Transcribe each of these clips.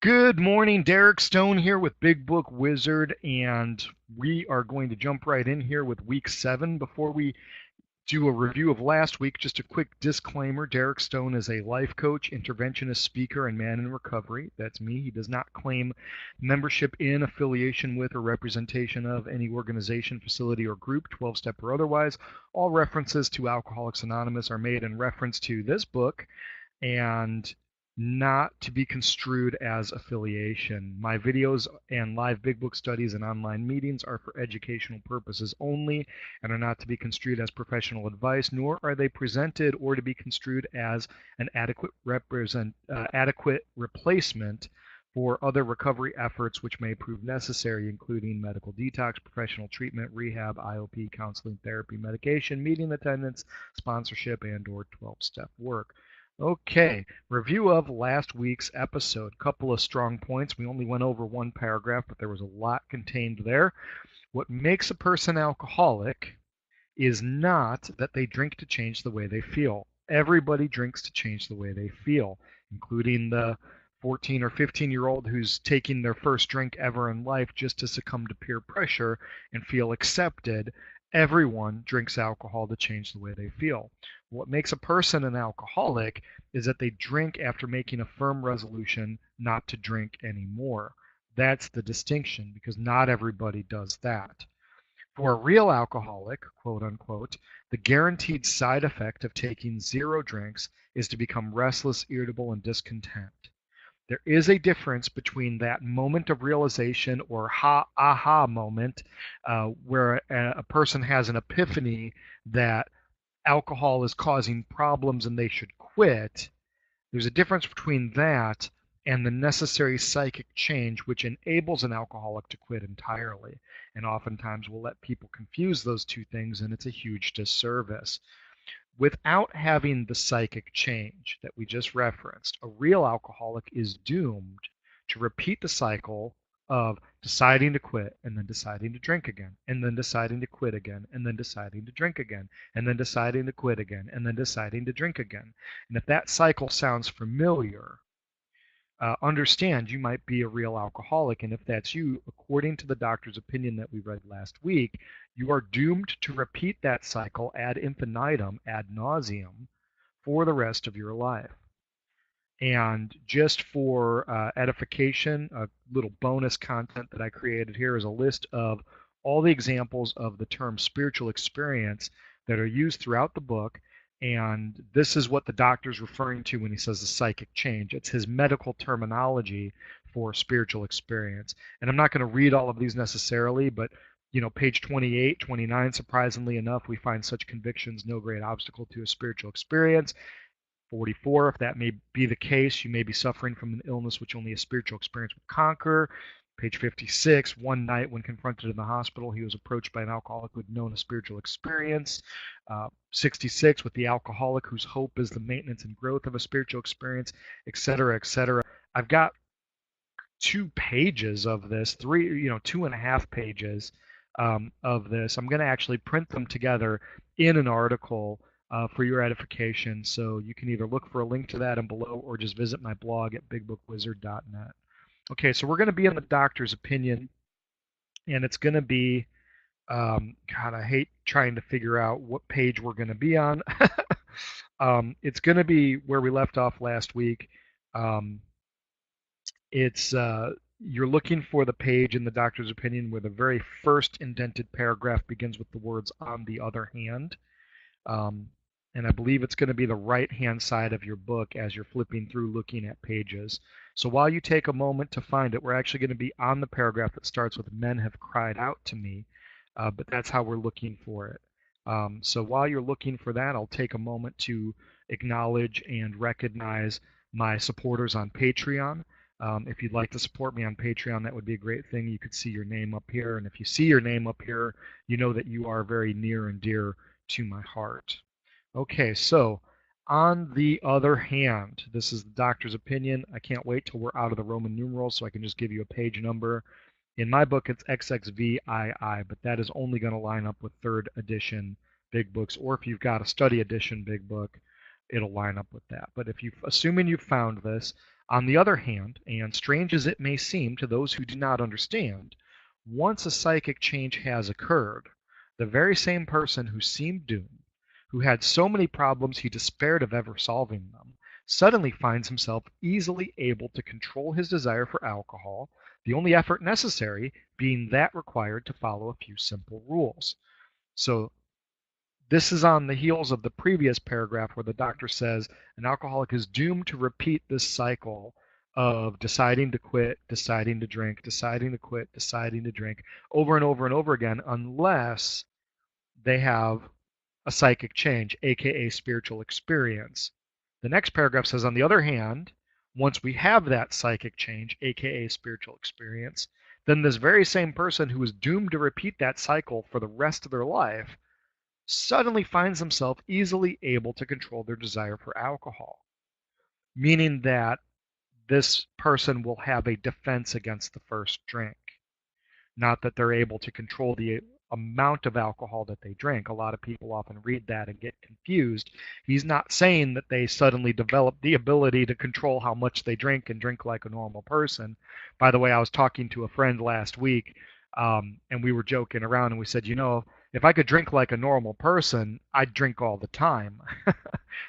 Good morning, Derek Stone here with Big Book Wizard, and we are going to jump right in here with week 7. Before we do a review of last week, just a quick disclaimer. Derek Stone is a life coach, interventionist speaker, and man in recovery. That's me. He does not claim membership in, affiliation with, or representation of any organization, facility, or group, 12-step or otherwise. All references to Alcoholics Anonymous are made in reference to this book and not to be construed as affiliation. My videos and live Big Book studies and online meetings are for educational purposes only and are not to be construed as professional advice, nor are they presented or to be construed as an adequate replacement for other recovery efforts which may prove necessary, including medical detox, professional treatment, rehab, IOP, counseling, therapy, medication, meeting attendance, sponsorship, and/or 12-step work. Okay, review of last week's episode. Couple of strong points. We only went over one paragraph, but there was a lot contained there. What makes a person alcoholic is not that they drink to change the way they feel. Everybody drinks to change the way they feel, including the 14 or 15-year-old who's taking their first drink ever in life just to succumb to peer pressure and feel accepted. Everyone drinks alcohol to change the way they feel. What makes a person an alcoholic is that they drink after making a firm resolution not to drink anymore. That's the distinction, because not everybody does that. For a real alcoholic, quote unquote, the guaranteed side effect of taking zero drinks is to become restless, irritable, and discontent. There is a difference between that moment of realization or aha moment where a person has an epiphany that alcohol is causing problems and they should quit. There's a difference between that and the necessary psychic change which enables an alcoholic to quit entirely. And oftentimes we'll let people confuse those two things, and it's a huge disservice. Without having the psychic change that we just referenced, a real alcoholic is doomed to repeat the cycle of deciding to quit and then deciding to drink again and then deciding to quit again and then deciding to drink again and then deciding to quit again and then deciding to drink again. And if that cycle sounds familiar, understand you might be a real alcoholic. And if that's you, according to the doctor's opinion that we read last week, you are doomed to repeat that cycle ad infinitum, ad nauseum, for the rest of your life. And just for edification, a little bonus content that I created here is a list of all the examples of the term spiritual experience that are used throughout the book. And this is what the doctor's referring to when he says the psychic change. It's his medical terminology for spiritual experience. And I'm not going to read all of these necessarily, but page 28, 29, surprisingly enough, we find such convictions no great obstacle to a spiritual experience. 44, if that may be the case, you may be suffering from an illness which only a spiritual experience will conquer. Page 56, one night when confronted in the hospital, he was approached by an alcoholic who had known a spiritual experience. 66, with the alcoholic whose hope is the maintenance and growth of a spiritual experience, etc., etc. I've got 2 pages of this, 2.5 pages of this. I'm going to actually print them together in an article for your edification. So you can either look for a link to that and below or just visit my blog at bigbookwizard.net. Okay, so we're going to be in the doctor's opinion, and it's going to be, God, I hate trying to figure out what page we're going to be on. It's going to be where we left off last week. It's You're looking for the page in the doctor's opinion where the very first indented paragraph begins with the words "on the other hand." Um, and I believe it's going to be the right-hand side of your book as you're flipping through looking at pages. So while you take a moment to find it, we're actually going to be on the paragraph that starts with "Men have cried out to me," but that's how we're looking for it. So while you're looking for that, I'll take a moment to acknowledge and recognize my supporters on Patreon. If you'd like to support me on Patreon, that would be a great thing. You could see your name up here, and if you see your name up here, you know that you are very near and dear to my heart. Okay, so on the other hand, this is the doctor's opinion. I can't wait till we're out of the Roman numerals so I can just give you a page number. In my book, it's XXVII, but that is only going to line up with 3rd edition big books, or if you've got a study edition big book, it'll line up with that. But if you, assuming you've found this, On the other hand, and strange as it may seem to those who do not understand, once a psychic change has occurred, the very same person who seemed doomed, who had so many problems he despaired of ever solving them, suddenly finds himself easily able to control his desire for alcohol, the only effort necessary being that required to follow a few simple rules. So this is on the heels of the previous paragraph where the doctor says an alcoholic is doomed to repeat this cycle of deciding to quit, deciding to drink, deciding to quit, deciding to drink over and over and over again unless they have a psychic change, aka spiritual experience. The next paragraph says, on the other hand, once we have that psychic change, aka spiritual experience, then this very same person who is doomed to repeat that cycle for the rest of their life suddenly finds himself easily able to control their desire for alcohol, meaning that this person will have a defense against the first drink. Not that they're able to control the amount of alcohol that they drink. A lot of people often read that and get confused. He's not saying that they suddenly develop the ability to control how much they drink and drink like a normal person. By the way, I was talking to a friend last week, and we were joking around, and we said, if I could drink like a normal person, I'd drink all the time.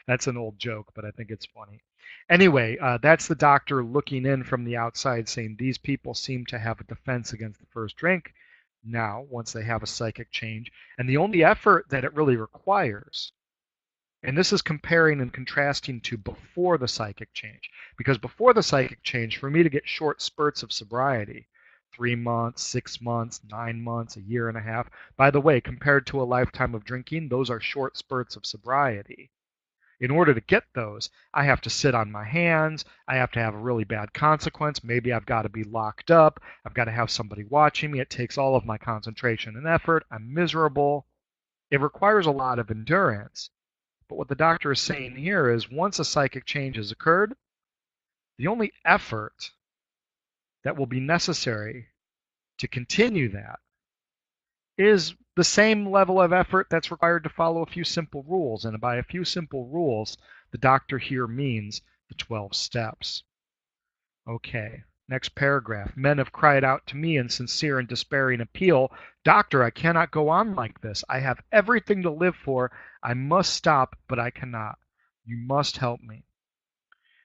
That's an old joke, but I think it's funny. Anyway, that's the doctor looking in from the outside saying these people seem to have a defense against the first drink now, once they have a psychic change. And the only effort that it really requires, and this is comparing and contrasting to before the psychic change, because before the psychic change, for me to get short spurts of sobriety, 3 months, 6 months, 9 months, a year and a half, by the way, compared to a lifetime of drinking, those are short spurts of sobriety. In order to get those, I have to sit on my hands. I have to have a really bad consequence. Maybe I've got to be locked up. I've got to have somebody watching me. It takes all of my concentration and effort. I'm miserable. It requires a lot of endurance. But what the doctor is saying here is once a psychic change has occurred, the only effort that will be necessary to continue that is the same level of effort that's required to follow a few simple rules. And by a few simple rules, the doctor here means the 12 steps. Okay, next paragraph. Men have cried out to me in sincere and despairing appeal, Doctor, I cannot go on like this. I have everything to live for. I must stop, but I cannot. You must help me.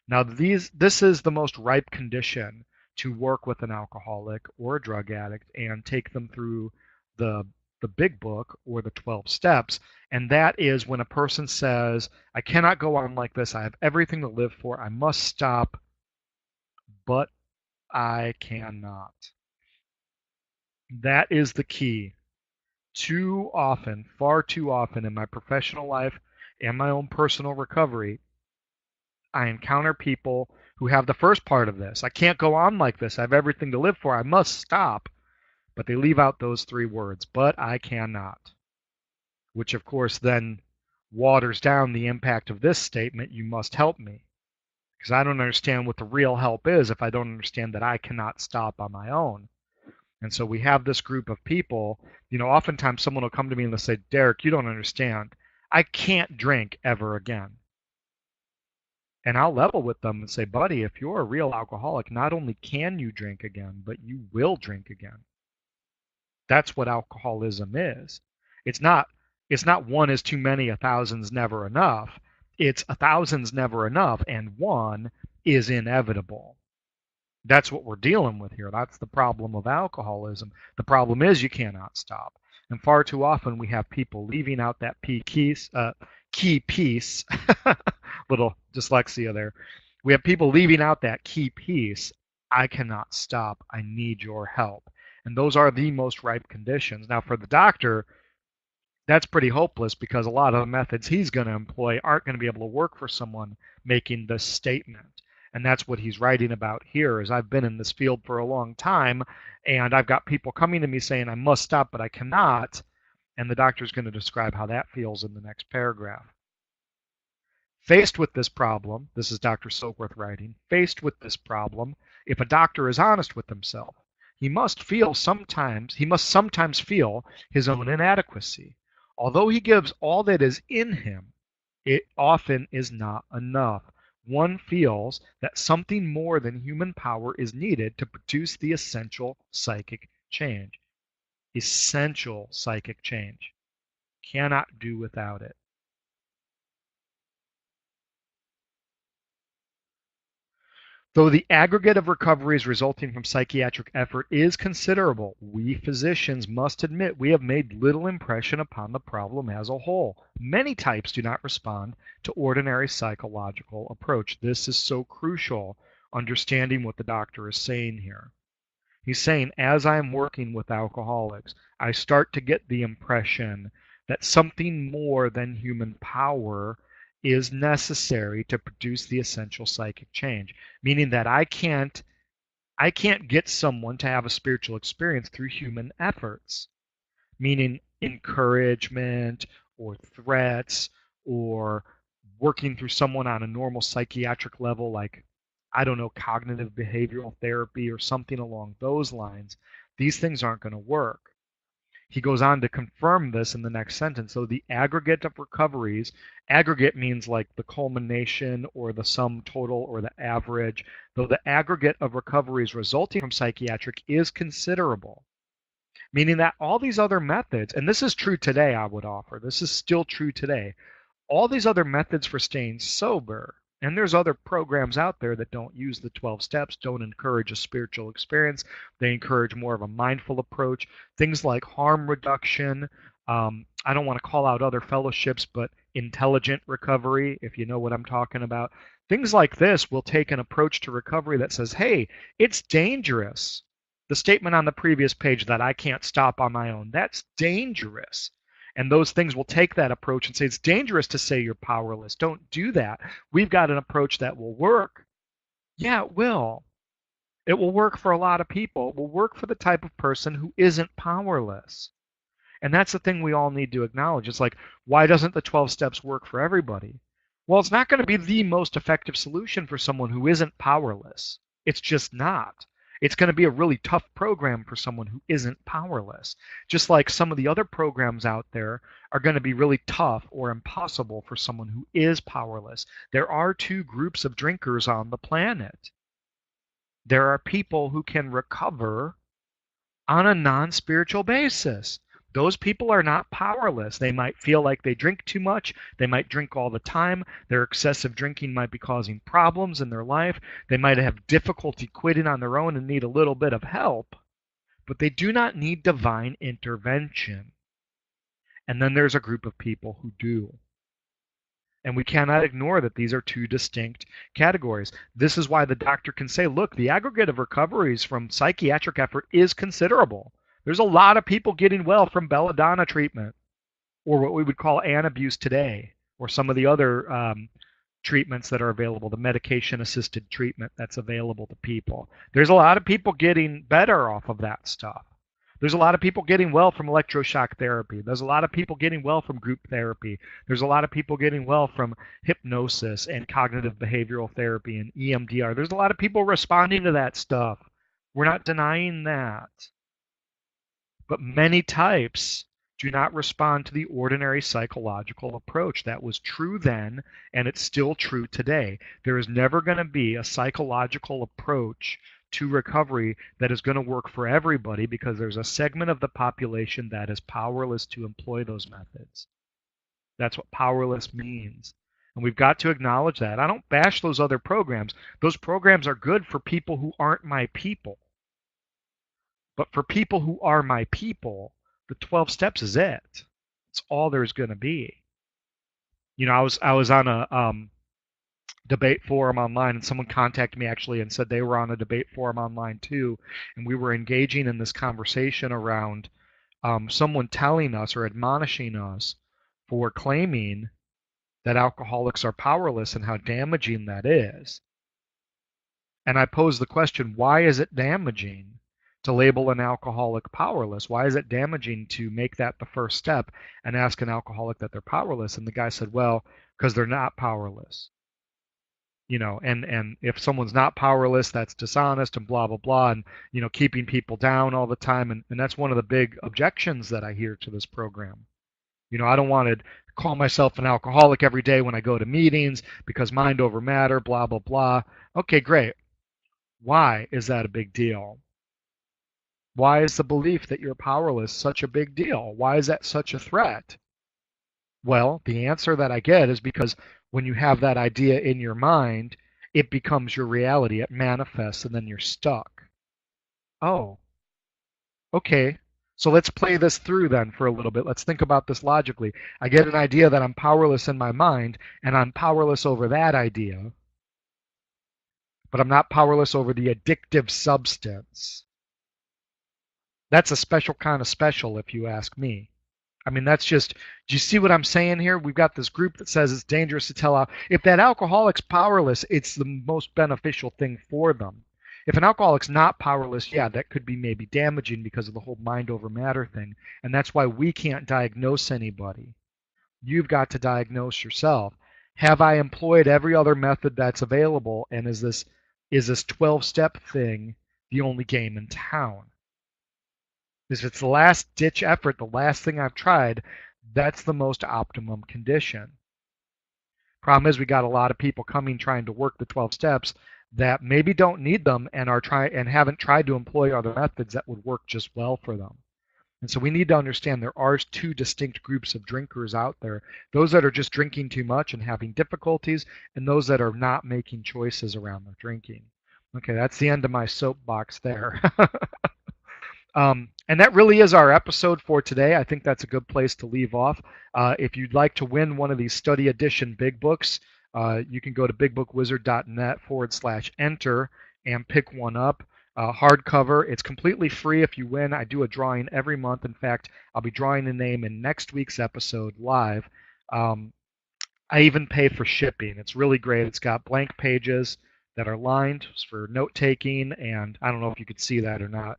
Now, this is the most ripe condition to work with an alcoholic or a drug addict and take them through the big book or the 12 steps, and that is when a person says, I cannot go on like this, I have everything to live for, I must stop, but I cannot. That is the key. Too often, far too often in my professional life and my own personal recovery, I encounter people who have the first part of this. I can't go on like this, I have everything to live for, I must stop. But they leave out those 3 words, but I cannot, which of course then waters down the impact of this statement, you must help me, because I don't understand what the real help is if I don't understand that I cannot stop on my own. And so we have this group of people, oftentimes someone will come to me and they'll say, Derek, you don't understand. I can't drink ever again. And I'll level with them and say, buddy, if you're a real alcoholic, not only can you drink again, but you will drink again. That's what alcoholism is. It's not 1 is too many, 1,000's never enough. It's 1,000's never enough, and 1 is inevitable. That's what we're dealing with here. That's the problem of alcoholism. The problem is you cannot stop. And far too often we have people leaving out that key piece, little dyslexia there. We have people leaving out that key piece, I cannot stop, I need your help. And those are the most ripe conditions. Now, for the doctor, that's pretty hopeless because a lot of the methods he's going to employ aren't going to be able to work for someone making this statement. And that's what he's writing about here, is I've been in this field for a long time, and I've got people coming to me saying, I must stop, but I cannot. And the doctor's going to describe how that feels in the next paragraph. Faced with this problem, this is Dr. Silkworth writing, faced with this problem, if a doctor is honest with himself, he must sometimes feel his own inadequacy. Although he gives all that is in him, it often is not enough. one feels that something more than human power is needed to produce the essential psychic change. Essential psychic change. Cannot do without it. Though the aggregate of recoveries resulting from psychiatric effort is considerable, we physicians must admit we have made little impression upon the problem as a whole. Many types do not respond to ordinary psychological approach. This is so crucial, understanding what the doctor is saying here. He's saying, as I'm working with alcoholics, I start to get the impression that something more than human power is necessary to produce the essential psychic change, meaning that I can't get someone to have a spiritual experience through human efforts, meaning encouragement or threats or working through someone on a normal psychiatric level, like, I don't know, cognitive behavioral therapy or something along those lines. These things aren't going to work. He goes on to confirm this in the next sentence. So the aggregate of recoveries, aggregate means like the culmination or the sum total or the average, though the aggregate of recoveries resulting from psychiatric is considerable, meaning that all these other methods, and this is true today, I would offer, this is still true today, all these other methods for staying sober, and there's other programs out there that don't use the 12 steps, don't encourage a spiritual experience. They encourage more of a mindful approach. Things like harm reduction. I don't want to call out other fellowships, but intelligent recovery, if you know what I'm talking about. Things like this will take an approach to recovery that says, hey, it's dangerous. The statement on the previous page that I can't stop on my own, that's dangerous. And those things will take that approach and say, it's dangerous to say you're powerless. Don't do that. We've got an approach that will work. Yeah, it will. It will work for a lot of people. It will work for the type of person who isn't powerless. And that's the thing we all need to acknowledge. It's like, why doesn't the 12 steps work for everybody? Well, it's not going to be the most effective solution for someone who isn't powerless. It's just not. It's going to be a really tough program for someone who isn't powerless. Just like some of the other programs out there are going to be really tough or impossible for someone who is powerless. There are two groups of drinkers on the planet. There are people who can recover on a non-spiritual basis. Those people are not powerless. They might feel like they drink too much. They might drink all the time. Their excessive drinking might be causing problems in their life. They might have difficulty quitting on their own and need a little bit of help. But they do not need divine intervention. And then there's a group of people who do. And we cannot ignore that these are two distinct categories. This is why the doctor can say, look, the aggregate of recoveries from psychiatric effort is considerable. There's a lot of people getting well from belladonna treatment, or what we would call anabuse today, or some of the other treatments that are available, the medication-assisted treatment that's available to people. There's a lot of people getting better off of that stuff. There's a lot of people getting well from electroshock therapy. There's a lot of people getting well from group therapy. There's a lot of people getting well from hypnosis and cognitive behavioral therapy and EMDR. There's a lot of people responding to that stuff. We're not denying that. But many types do not respond to the ordinary psychological approach. That was true then, and it's still true today. There is never going to be a psychological approach to recovery that is going to work for everybody, because there's a segment of the population that is powerless to employ those methods. That's what powerless means. And we've got to acknowledge that. I don't bash those other programs. Those programs are good for people who aren't my people. But for people who are my people, the 12 steps is it. It's all there's going to be. You know, I was on a debate forum online, and someone contacted me actually and said they were on a debate forum online too, and we were engaging in this conversation around someone telling us or admonishing us for claiming that alcoholics are powerless and how damaging that is. And I posed the question, why is it damaging to label an alcoholic powerless? Why is it damaging to make that the first step and ask an alcoholic that they're powerless? And the guy said, well, because they're not powerless. You know, and if someone's not powerless, that's dishonest and blah, blah, blah, and, you know, keeping people down all the time. And that's one of the big objections that I hear to this program. I don't want to call myself an alcoholic every day when I go to meetings because mind over matter, blah, blah, blah. Okay, great. Why is that a big deal? Why is the belief that you're powerless such a big deal? Why is that such a threat? Well, the answer that I get is because when you have that idea in your mind, it becomes your reality. It manifests and then you're stuck. Oh, okay. So let's play this through then for a little bit. Let's think about this logically. I get an idea that I'm powerless in my mind, and I'm powerless over that idea, but I'm not powerless over the addictive substance. That's a special kind of special, if you ask me. I mean, that's just, do you see what I'm saying here? We've got this group that says it's dangerous to tell. If that alcoholic's powerless, it's the most beneficial thing for them. If an alcoholic's not powerless, yeah, that could be maybe damaging because of the whole mind over matter thing. And that's why we can't diagnose anybody. You've got to diagnose yourself. Have I employed every other method that's available? And is this 12-step thing the only game in town? If it's the last ditch effort, the last thing I've tried, that's the most optimum condition. Problem is we got a lot of people coming trying to work the 12 steps that maybe don't need them and haven't tried to employ other methods that would work just well for them. And so we need to understand there are two distinct groups of drinkers out there. Those that are just drinking too much and having difficulties, and those that are not making choices around their drinking. Okay, that's the end of my soapbox there. And that really is our episode for today. I think that's a good place to leave off. If you'd like to win one of these study edition big books, you can go to bigbookwizard.net/enter and pick one up. Hardcover. It's completely free if you win. I do a drawing every month. In fact, I'll be drawing a name in next week's episode live. I even pay for shipping. It's really great. It's got blank pages that are lined for note taking, and I don't know if you could see that or not.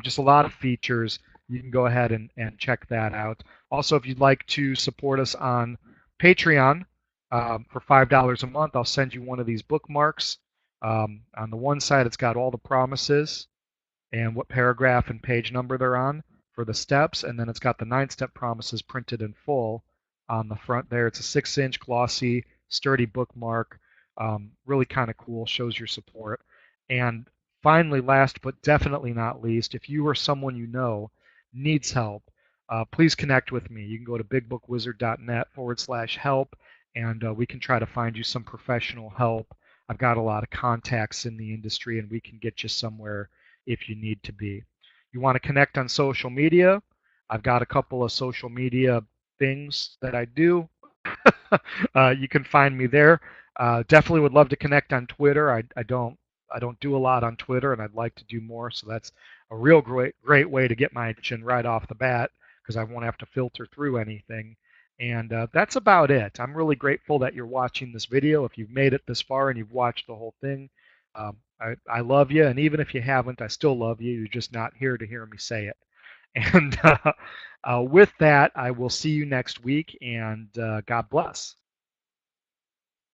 Just a lot of features. You can go ahead and check that out. Also, if you'd like to support us on Patreon for $5 a month, I'll send you one of these bookmarks. On the one side, it's got all the promises and what paragraph and page number they're on for the steps, and then it's got the 9-step promises printed in full on the front there. It's a 6-inch glossy, sturdy bookmark. Really kind of cool, shows your support. And finally, last but definitely not least, if you or someone you know needs help, please connect with me. You can go to bigbookwizard.net/help, and we can try to find you some professional help. I've got a lot of contacts in the industry, and we can get you somewhere if you need to be. You want to connect on social media? I've got a couple of social media things that I do. You can find me there. Definitely would love to connect on Twitter. I don't do a lot on Twitter, and I'd like to do more. So that's a real great way to get my attention right off the bat because I won't have to filter through anything. And that's about it. I'm really grateful that you're watching this video. If you've made it this far and you've watched the whole thing, I love you. And even if you haven't, I still love you. You're just not here to hear me say it. And with that, I will see you next week, and God bless.